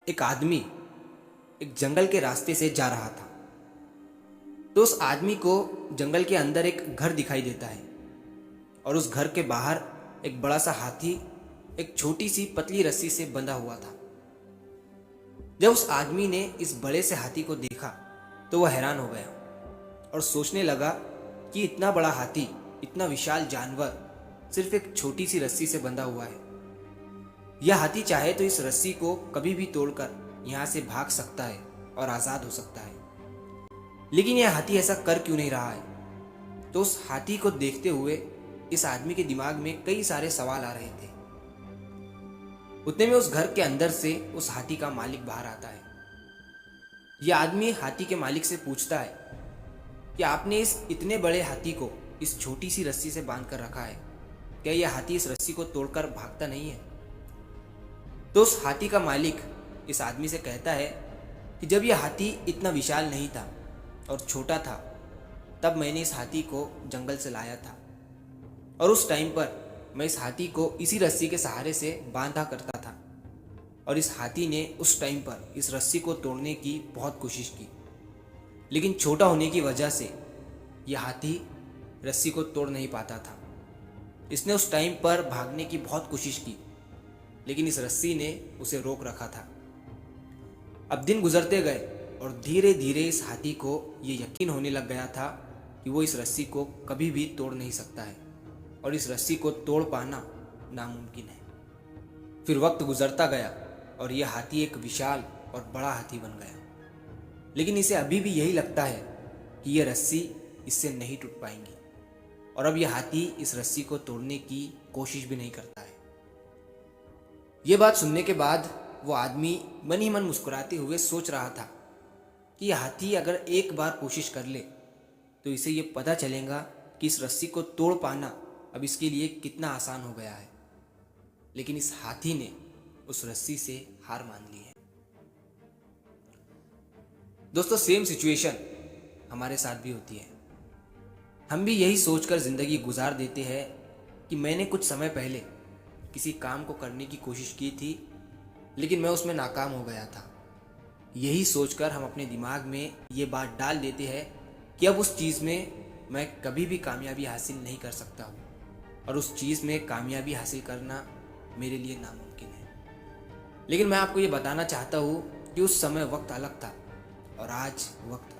एक आदमी एक जंगल के रास्ते से जा रहा था। तो उस आदमी को जंगल के अंदर एक घर दिखाई देता है और उस घर के बाहर एक बड़ा सा हाथी एक छोटी सी पतली रस्सी से बंधा हुआ था। जब उस आदमी ने इस बड़े से हाथी को देखा तो वह हैरान हो गया और सोचने लगा कि इतना बड़ा हाथी, इतना विशाल जानवर सिर्फ एक छोटी सी रस्सी से बंधा हुआ है। यह हाथी चाहे तो इस रस्सी को कभी भी तोड़कर यहाँ से भाग सकता है और आज़ाद हो सकता है, लेकिन यह हाथी ऐसा कर क्यों नहीं रहा है? तो उस हाथी को देखते हुए इस आदमी के दिमाग में कई सारे सवाल आ रहे थे। उतने में उस घर के अंदर से उस हाथी का मालिक बाहर आता है। यह आदमी हाथी के मालिक से पूछता है कि आपने इस इतने बड़े हाथी को इस छोटी सी रस्सी से बांध कर रखा है, क्या यह हाथी इस रस्सी को तोड़कर भागता नहीं है? तो उस हाथी का मालिक इस आदमी से कहता है कि जब यह हाथी इतना विशाल नहीं था और छोटा था, तब मैंने इस हाथी को जंगल से लाया था और उस टाइम पर मैं इस हाथी को इसी रस्सी के सहारे से बांधा करता था और इस हाथी ने उस टाइम पर इस रस्सी को तोड़ने की बहुत कोशिश की, लेकिन छोटा होने की वजह से यह हाथी रस्सी को तोड़ नहीं पाता था। इसने उस टाइम पर भागने की बहुत कोशिश की, लेकिन इस रस्सी ने उसे रोक रखा था। अब दिन गुजरते गए और धीरे धीरे इस हाथी को ये यकीन होने लग गया था कि वो इस रस्सी को कभी भी तोड़ नहीं सकता है और इस रस्सी को तोड़ पाना नामुमकिन है। फिर वक्त गुजरता गया और यह हाथी एक विशाल और बड़ा हाथी बन गया, लेकिन इसे अभी भी यही लगता है कि यह रस्सी इससे नहीं टूट पाएंगी और अब यह हाथी इस रस्सी को तोड़ने की कोशिश भी नहीं करता है। ये बात सुनने के बाद वो आदमी मन ही मन मुस्कुराते हुए सोच रहा था कि यह हाथी अगर एक बार कोशिश कर ले तो इसे ये पता चलेगा कि इस रस्सी को तोड़ पाना अब इसके लिए कितना आसान हो गया है। लेकिन इस हाथी ने उस रस्सी से हार मान ली है। दोस्तों, सेम सिचुएशन हमारे साथ भी होती है। हम भी यही सोचकर ज़िंदगी गुजार देते हैं कि मैंने कुछ समय पहले किसी काम को करने की कोशिश की थी, लेकिन मैं उसमें नाकाम हो गया था। यही सोचकर हम अपने दिमाग में ये बात डाल देते हैं कि अब उस चीज़ में मैं कभी भी कामयाबी हासिल नहीं कर सकता हूँ और उस चीज़ में कामयाबी हासिल करना मेरे लिए नामुमकिन है। लेकिन मैं आपको ये बताना चाहता हूँ कि उस समय वक्त अलग था और आज वक्त